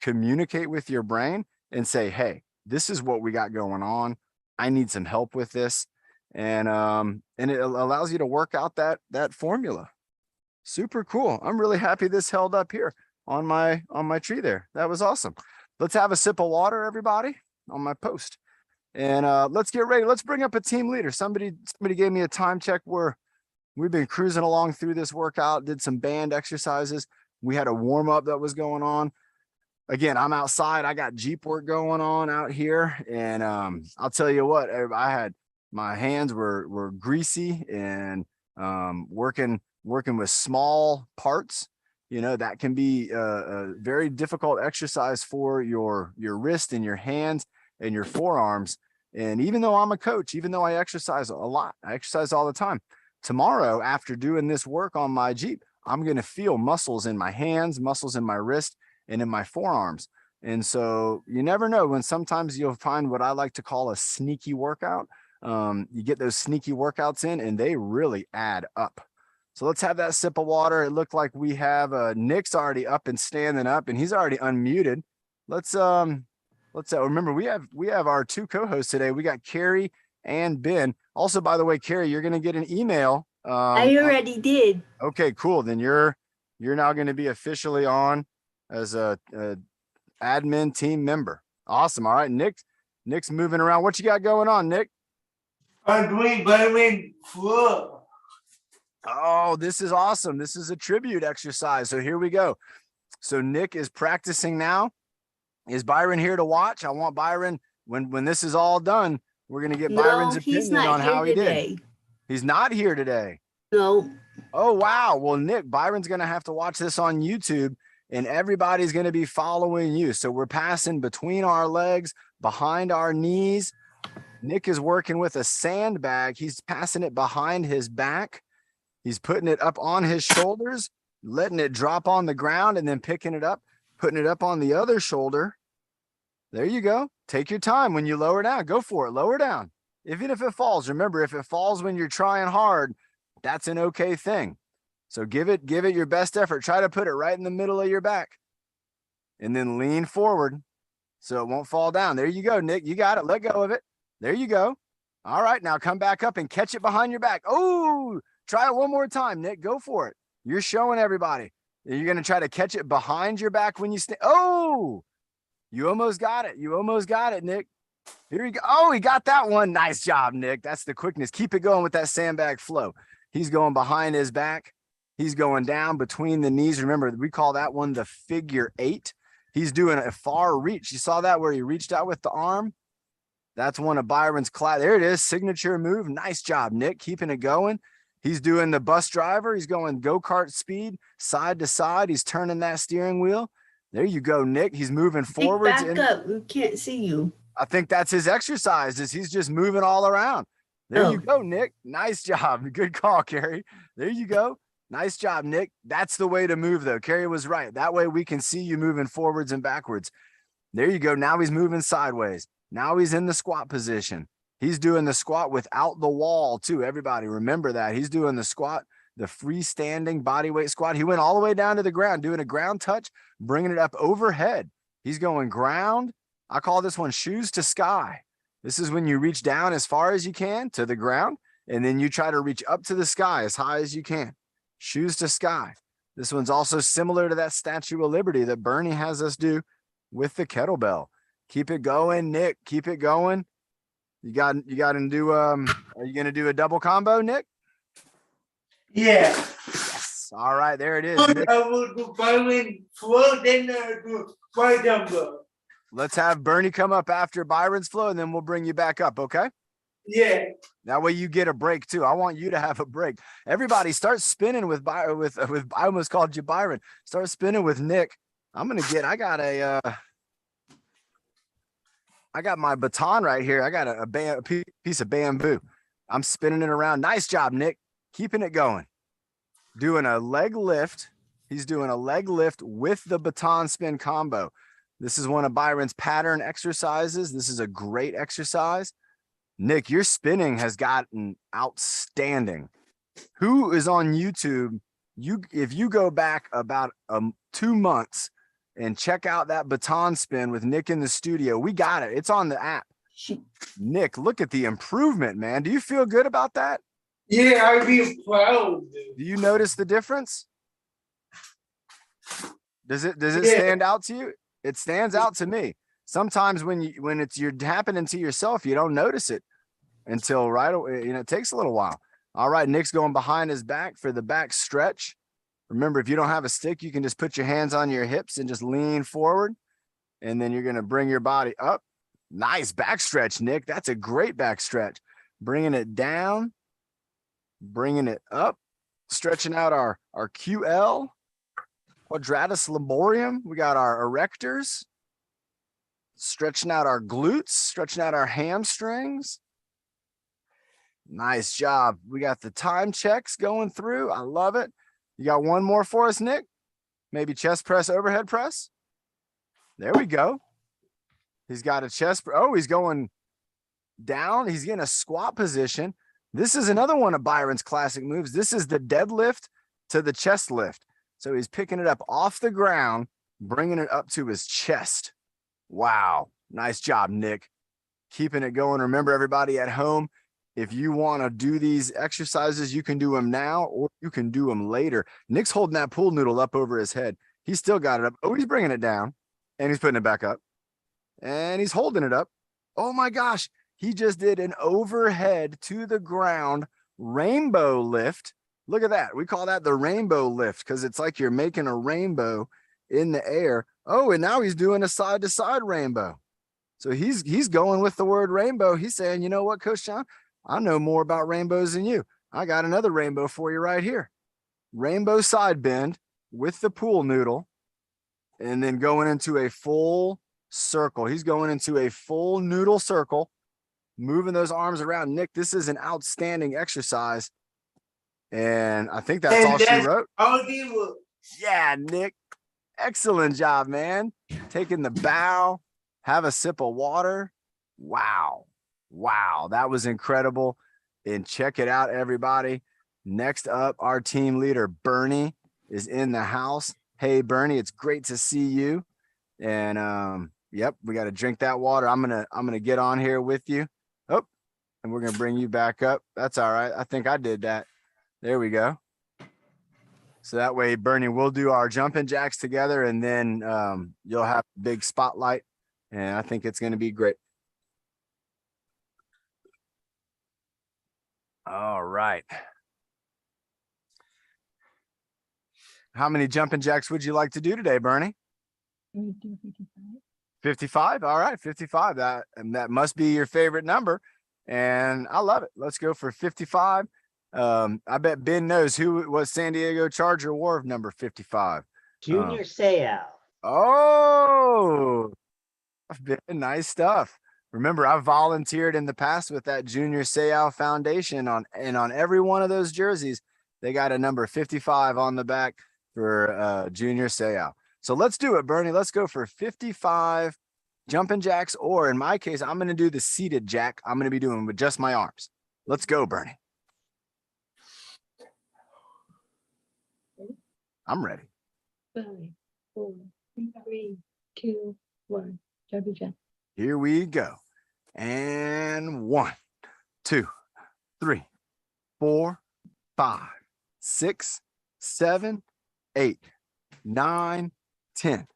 communicate with your brain and say, hey, this is what we got going on. I need some help with this. And it allows you to work out that formula. Super cool. I'm really happy this held up here on my tree there. That was awesome. Let's have a sip of water, everybody, on my post. And let's get ready. Let's bring up a team leader. Somebody gave me a time check where we've been cruising along through this workout, did some band exercises. We had a warm up that was going on. Again, I'm outside. I got Jeep work going on out here. And I'll tell you what, I had my hands were greasy and working with small parts. You know, that can be a very difficult exercise for your wrist and your hands and your forearms. And even though I'm a coach, even though I exercise a lot, I exercise all the time. Tomorrow, after doing this work on my Jeep, I'm going to feel muscles in my hands, muscles in my wrist, and in my forearms. And so you never know when sometimes you'll find what I like to call a sneaky workout. You get those sneaky workouts in and they really add up. So let's have that sip of water. It looked like we have Nick's already up and standing up, and he's already unmuted. Let's remember we have our two co-hosts today. We got Carrie and Ben. Also, by the way, Carrie, you're going to get an email. I already did. Okay, cool. Then you're now going to be officially on as a admin team member. Awesome. All right, Nick's moving around. What you got going on, Nick? I'm doing Byron floor. Oh, this is awesome. This is a tribute exercise. So here we go. So Nick is practicing now. Is Byron here to watch? I want Byron, when this is all done, we're going to get Byron's No, he's opinion not on how here he today. did. He's not here today. No, Oh, wow. Well, Nick, Byron's going to have to watch this on YouTube, and everybody's going to be following you. So we're passing between our legs, behind our knees. Nick is working with a sandbag. He's passing it behind his back. He's putting it up on his shoulders, letting it drop on the ground, and then picking it up, putting it up on the other shoulder. There you go. Take your time. When you lower down, go for it. Lower down. Even if it falls, remember, if it falls when you're trying hard, that's an okay thing. So give it your best effort. Try to put it right in the middle of your back and then lean forward so it won't fall down. There you go, Nick. You got it. Let go of it. There you go. All right. Now come back up and catch it behind your back. Oh, try it one more time, Nick. Go for it. You're showing everybody. You're going to try to catch it behind your back when you stay. Oh, you almost got it. You almost got it, Nick. Here you go. Oh, he got that one. Nice job, Nick. That's the quickness. Keep it going with that sandbag flow. He's going behind his back. He's going down between the knees. Remember, we call that one the figure 8. He's doing a far reach. You saw that where he reached out with the arm? That's one of Byron's class. There it is. Signature move. Nice job, Nick. Keeping it going. He's doing the bus driver. He's going go-kart speed, side to side. He's turning that steering wheel. There you go, Nick. He's moving forwards. back up. We can't see you. I think that's his exercise, is he's just moving all around. There you go, Nick. Nice job. Good call, Carrie. There you go. Nice job, Nick. That's the way to move, though. Carrie was right. That way we can see you moving forwards and backwards. There you go. Now he's moving sideways. Now he's in the squat position. He's doing the squat without the wall, too. Everybody remember that. He's doing the squat, the freestanding body weight squat. He went all the way down to the ground, doing a ground touch, bringing it up overhead. He's going ground. I call this one shoes to sky. This is when you reach down as far as you can to the ground, and then you try to reach up to the sky as high as you can. Shoes to sky. This one's also similar to that Statue of Liberty that Bernie has us do with the kettlebell. Keep it going, Nick. Keep it going. You got to do, are you going to do a double combo, Nick? Yeah. Yes. All right, there it is, I Nick. will do Byron floor, then I do my dumbbell. Let's have Bernie come up after Byron's flow, and then we'll bring you back up, okay? Yeah. That way you get a break too. I want you to have a break. Everybody start spinning with I almost called you Byron. Start spinning with Nick. I got my baton right here. I got a piece of bamboo. I'm spinning it around. Nice job, Nick. Keeping it going. Doing a leg lift. He's doing a leg lift with the baton spin combo. This is one of Byron's pattern exercises. This is a great exercise. Nick, your spinning has gotten outstanding. Who is on YouTube? If you go back about 2 months and check out that baton spin with Nick in the studio, we got it. It's on the app. Nick, look at the improvement, man. Do you feel good about that? Yeah, I feel proud. Do you notice the difference? Does it Yeah. stand out to you? It stands out to me. Sometimes when you're happening to yourself, you don't notice it until right away. It takes a little while. All right, Nick's going behind his back for the back stretch. Remember, if you don't have a stick, you can just put your hands on your hips and just lean forward. And then you're going to bring your body up. Nice back stretch, Nick. That's a great back stretch. Bringing it down, bringing it up, stretching out our QL. Quadratus lumborum. We got our erectors, stretching out our glutes, stretching out our hamstrings. Nice job. We got the time checks going through. I love it. You got one more for us, Nick? Maybe chest press, overhead press. There we go. He's got a chest. Oh, he's going down. He's in a squat position. This is another one of Byron's classic moves. This is the deadlift to the chest lift. So he's picking it up off the ground, bringing it up to his chest. Wow. Nice job, Nick. Keeping it going. Remember, everybody at home, if you want to do these exercises, you can do them now or you can do them later. Nick's holding that pool noodle up over his head. He's still got it up. Oh, he's bringing it down. And he's putting it back up. And he's holding it up. Oh my gosh. He just did an overhead to the ground rainbow lift. Look at that. We call that the rainbow lift because it's like you're making a rainbow in the air. Oh, and now he's doing a side to side rainbow. So he's going with the word rainbow. He's saying, you know what, Coach John, I know more about rainbows than you. I got another rainbow for you right here. Rainbow side bend with the pool noodle and then going into a full circle. He's going into a full noodle circle, moving those arms around. Nick, this is an outstanding exercise. And I think that's all she wrote. All he was. Yeah, Nick. Excellent job, man. Taking the bow, have a sip of water. Wow. Wow. That was incredible. And check it out, everybody. Next up, our team leader, Bernie, is in the house. Hey, Bernie, it's great to see you. And yep, we got to drink that water. I'm gonna get on here with you. Oh, and we're gonna bring you back up. That's all right. I think I did that. There we go. So that way, Bernie, we'll do our jumping jacks together, and then you'll have a big spotlight, and I think it's going to be great. All right. How many jumping jacks would you like to do today, Bernie? 55. All right, 55. That must be your favorite number, and I love it. Let's go for 55. I bet Ben knows who was San Diego Charger wore number 55. Junior Seau. Oh, nice stuff. Remember, I volunteered in the past with that Junior Seau Foundation on every one of those jerseys, they got a number 55 on the back for Junior Seau. So let's do it, Bernie. Let's go for 55 jumping jacks, or in my case, I'm going to do the seated jack. I'm going to be doing with just my arms. Let's go, Bernie. I'm ready. 5, 4, 3, 2, 1. Jumping jack. Here we go. And 1, 2, 3, 4, 5, 6, 7, 8, 9, 10,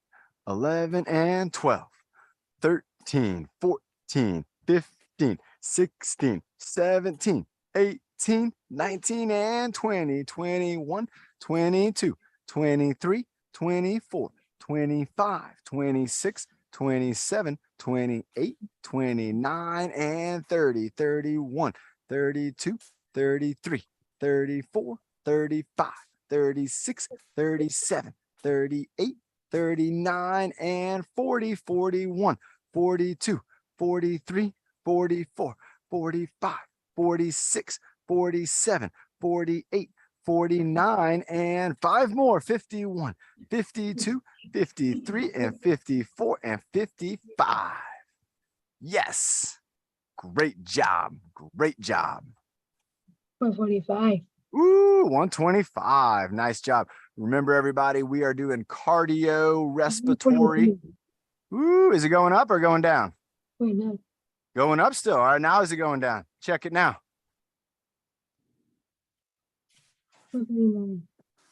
11, and 12, 13, 14, 15, 16, 17, 18, 19, and 20, 21, 22, 23, 24, 25, 26, 27, 28, 29, and 30, 31, 32, 33, 34, 35, 36, 37, 38, 39, and 40, 41, 42, 43, 44, 45, 46, 47, 48, 49, and 5 more, 51, 52, 53, and 54, and 55. Yes. Great job. Great job. 145. Ooh, 125. Nice job. Remember, everybody, we are doing cardio respiratory. Ooh, is it going up or going down? Going up. Going up still. All right, now is it going down? Check it now. 139.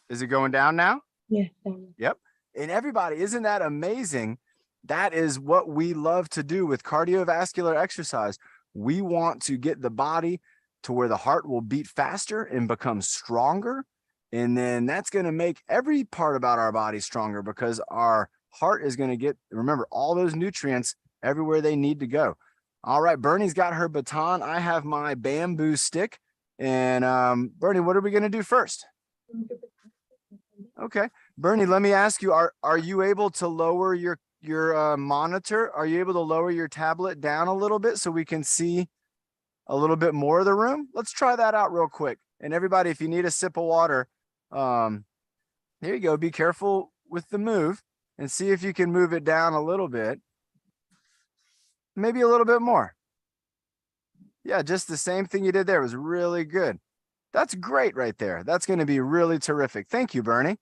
Is it going down now? Yeah, down. Yep. And everybody, isn't that amazing? That is what we love to do with cardiovascular exercise. We want to get the body to where the heart will beat faster and become stronger. And then that's going to make every part about our body stronger because our heart is going to get, remember, all those nutrients everywhere they need to go. All right, Bernie's got her baton. I have my bamboo stick. And Bernie, what are we going to do first? Okay, Bernie, let me ask you, are you able to lower your monitor? Are you able to lower your tablet down a little bit so we can see a little bit more of the room? Let's try that out real quick. And everybody, if you need a sip of water, there you go. Be careful with the move and see if you can move it down a little bit. Maybe a little bit more. Yeah, just the same thing you did there was really good. That's great right there. That's going to be really terrific. Thank you, Bernie.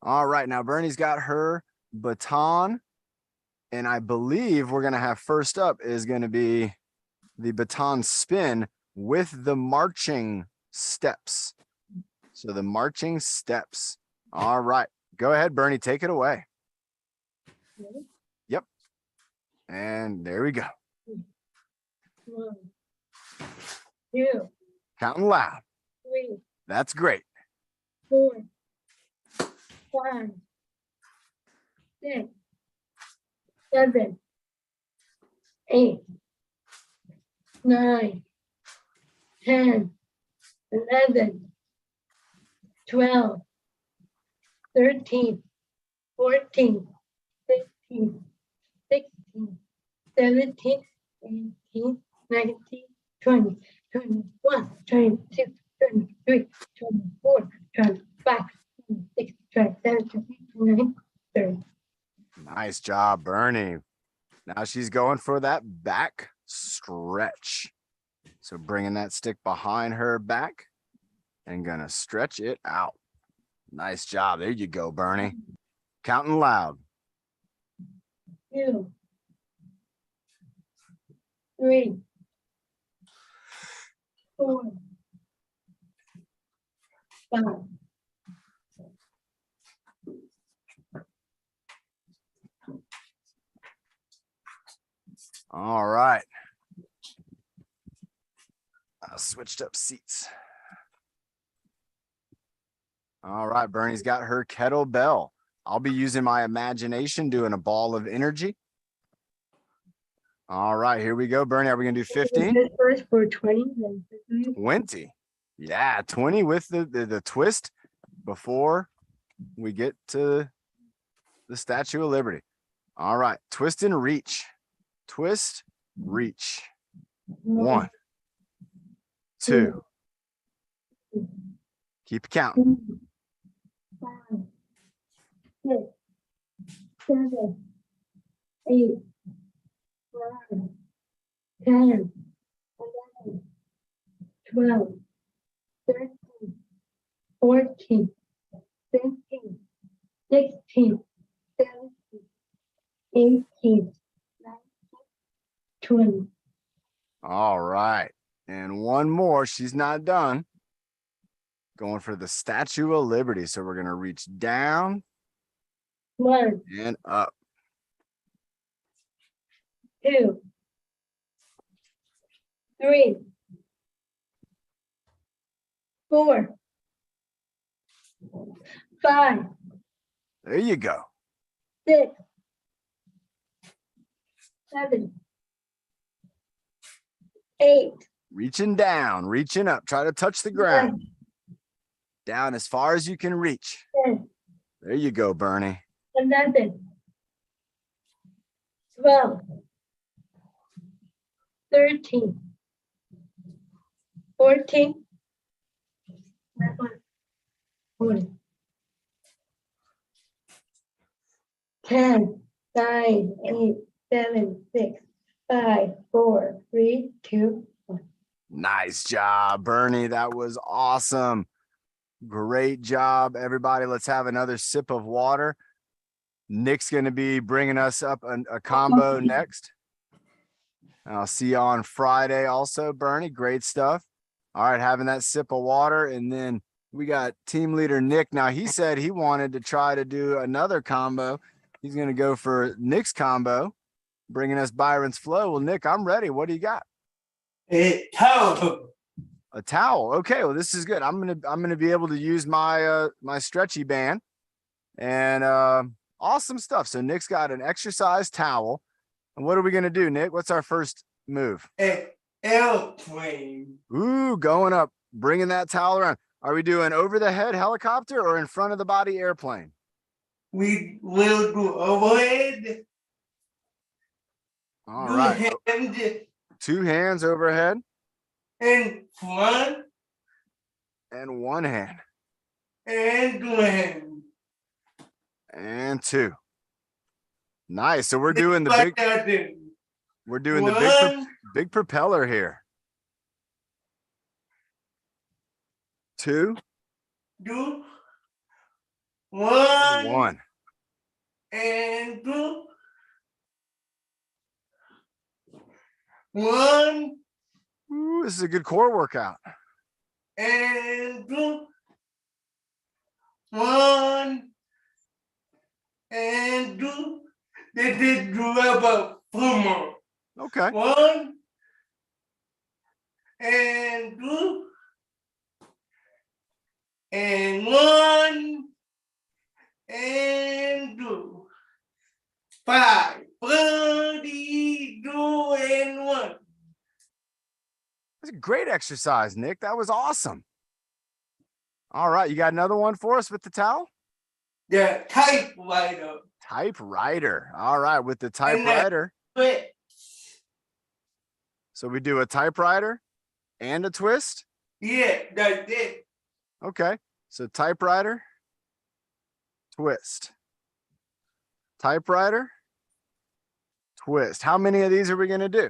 All right, now Bernie's got her baton. And I believe we're going to have first up is going to be the baton spin with the marching steps. So the marching steps. All right, go ahead, Bernie, take it away. And there we go. 1, 2, Counting loud. 3, That's great. 4, 5, 6, 7, 8, 9, 10, 11, 12, 13, 14, 15, 16, 17, 18, 19, 20, 21, 22, 23, 24, 25, 26, 27, 29, 30. Nice job, Bernie. Now she's going for that back stretch. So bringing that stick behind her back and gonna stretch it out. Nice job. There you go, Bernie. Counting loud. 2, 3, 4, 5. All right. I switched up seats. All right, Bernie's got her kettlebell. I'll be using my imagination, doing a ball of energy. All right, here we go, Bernie. Are we gonna do 15? Just first for 20, then 50. 20. Yeah, 20 with the twist before we get to the Statue of Liberty. All right, twist and reach. Twist, reach. 1, 2. Keep counting. 5, 6, 7, 8, 9, 10, 11, 12, 13, 14, 15, 16, 17, 18, 19, 20. All right. And one more. She's not done. Going for the Statue of Liberty. So we're going to reach down 1, and up. 2, 3, 4, 5, There you go. 6, 7, 8, Reaching down, reaching up. Try to touch the ground. Down as far as you can reach. 10, There you go, Bernie. 11, 12, 13, 14, 14, 10, 9, 8, 7, 6, 5, 4, 3, 2, 1. Nice job, Bernie. That was awesome. Great job, everybody. Let's have another sip of water. Nick's going to be bringing us up a combo next. I'll see you on Friday also, Bernie. Great stuff. All right, having that sip of water. And then we got team leader Nick. Now, he said he wanted to try to do another combo. He's going to go for Nick's combo, bringing us Byron's flow. Well, Nick, I'm ready. What do you got? Towel. A towel. Okay, well, this is good. I'm gonna be able to use my my stretchy band, and awesome stuff. So Nick's got an exercise towel. And what are we gonna do, Nick? What's our first move? Airplane. Ooh, going up, bringing that towel around. Are we doing over the head helicopter or in front of the body airplane? We will do overhead. All right. Hand 2 hands overhead in front and 1 hand and hand. and 2. Nice. So we're doing the Like big. that then. We're doing the One, big propeller here. 2, 2, 1, 1. and 2, 1, Ooh, this is a good core workout. and 2, 1, and 2. They did do about 4 more. Okay. 1 and 2 and 1 and 2. 5, 32 and 1. That's a great exercise, Nick. That was awesome. All right. You got another one for us with the towel? The typewriter. Typewriter. All right. With the And typewriter. Twist. So we do a typewriter and a twist. Yeah, that's it. Okay. So typewriter, twist. Typewriter, twist. How many of these are we going to do?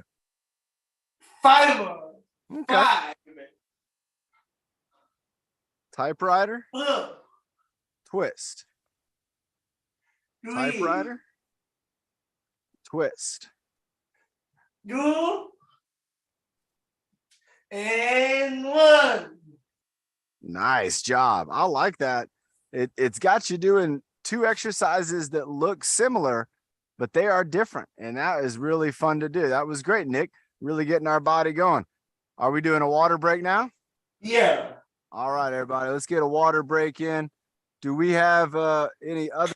5 more. Okay. 5. Typewriter, 4, twist. 3, Typewriter, twist. 2 and 1. Nice job. I like that. It's got you doing 2 exercises that look similar, but they are different. And that is really fun to do. That was great, Nick. Really getting our body going. Are we doing a water break now? Yeah. All right, everybody, let's get a water break in. Do we have any other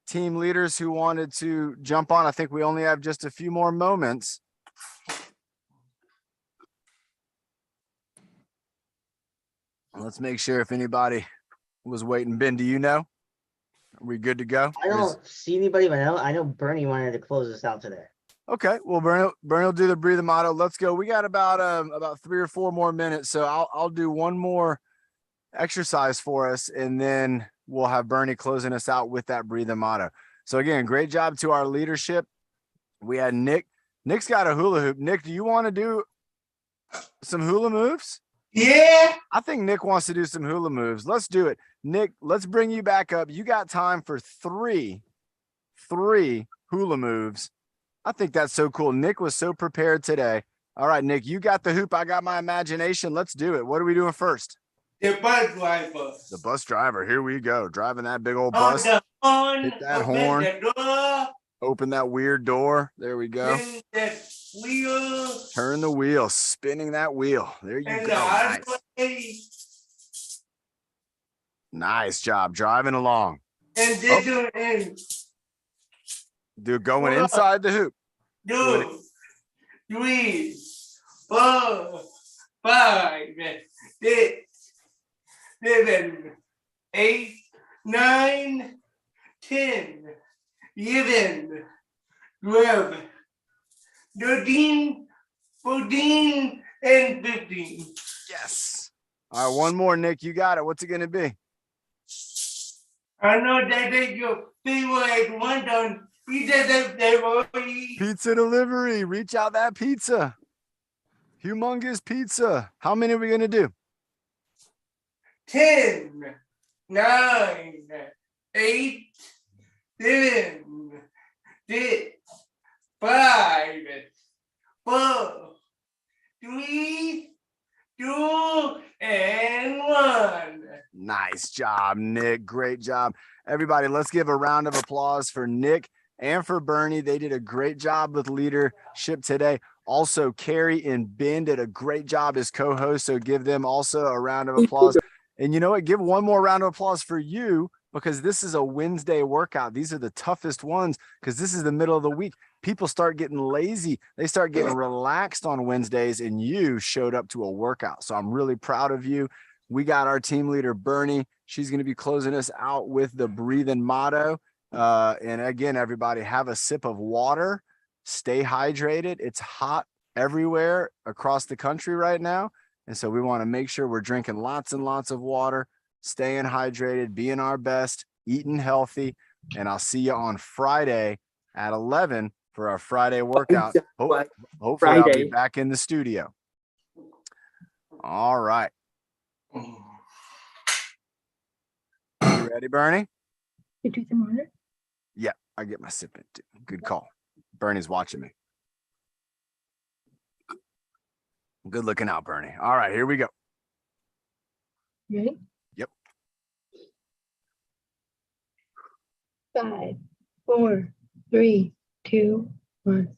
team leaders who wanted to jump on? I think we only have just a few more moments. Let's make sure if anybody was waiting. Ben, do you know? Are we good to go? I don't see anybody, but I know Bernie wanted to close us out today. Okay, well, Bernie will do the breathing motto. Let's go. We got about 3 or 4 more minutes, so I'll do one more exercise for us, and then we'll have Bernie closing us out with that breathing motto. So again, great job to our leadership. We had Nick. Nick's got a hula hoop. Nick, do you want to do some hula moves? Yeah. I think Nick wants to do some hula moves. Let's do it. Nick, let's bring you back up. You got time for three hula moves. I think that's so cool. Nick was so prepared today. All right, Nick, you got the hoop. I got my imagination. Let's do it. What are we doing first? The bus driver. The bus driver. Here we go. Driving that big old On bus. the horn. Hit that Open horn. the door. Open that weird door. There we go. Turn the wheel. Turn the wheel. Spinning that wheel. There you And go. the Nice. highway. Nice job driving along. And this one in. Dude, going Whoa. inside the hoop. 2, 3, 4, 5, 6, 7, 8, 9, 10, 11, 12, 13, 14, and 15. Yes. All right, one more, Nick. You got it. What's it going to be? I know that is your favorite one done. Pizza delivery. Reach out that pizza. Humongous pizza. How many are we going to do? 10, 9, 8, 7, 6, 5, 4, 3, 2, and 1. Nice job, Nick. Great job. Everybody, let's give a round of applause for Nick and for Bernie. They did a great job with leadership today. Also, Carrie and Ben did a great job as co-hosts. So give them also a round of applause. And you know what? Give one more round of applause for you, because this is a Wednesday workout. These are the toughest ones because this is the middle of the week. People start getting lazy. They start getting relaxed on Wednesdays, and you showed up to a workout. So I'm really proud of you. We got our team leader, Bernie. She's going to be closing us out with the breathing motto. And again, everybody, have a sip of water. Stay hydrated. It's hot everywhere across the country right now. And so we want to make sure we're drinking lots and lots of water, staying hydrated, being our best, eating healthy. And I'll see you on Friday at 11 for our Friday workout. Hopefully I'll be back in the studio. All right. You ready, Bernie? You do some water? Yeah, I get my sip in too. Good call. Bernie's watching me. Good looking out, Bernie. All right, here we go. You ready? Yep. 5, 4, 3, 2, 1.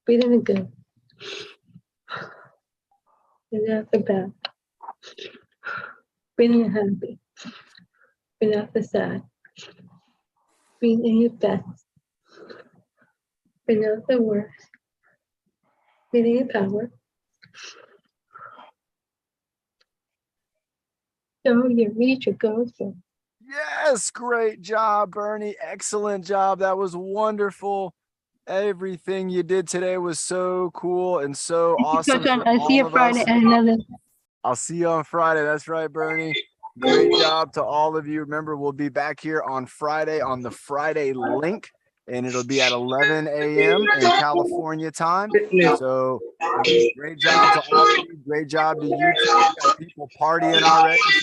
Breathe in the good. Breathe out the bad. Breathe in the happy. Breathe out the sad. Breathe in your best. Breathe out the worst. Breathe in your power. So you reach your goals for Yes, great job, Bernie. Excellent job. That was wonderful. Everything you did today was so cool and so awesome. for I'll see you all of Friday us. at another. I'll see you on Friday. That's right, Bernie. Great job to all of you. Remember, we'll be back here on Friday on the Friday link, and it'll be at 11 a.m. in California time. So great job to all of you. Great job to you. Got people partying already. So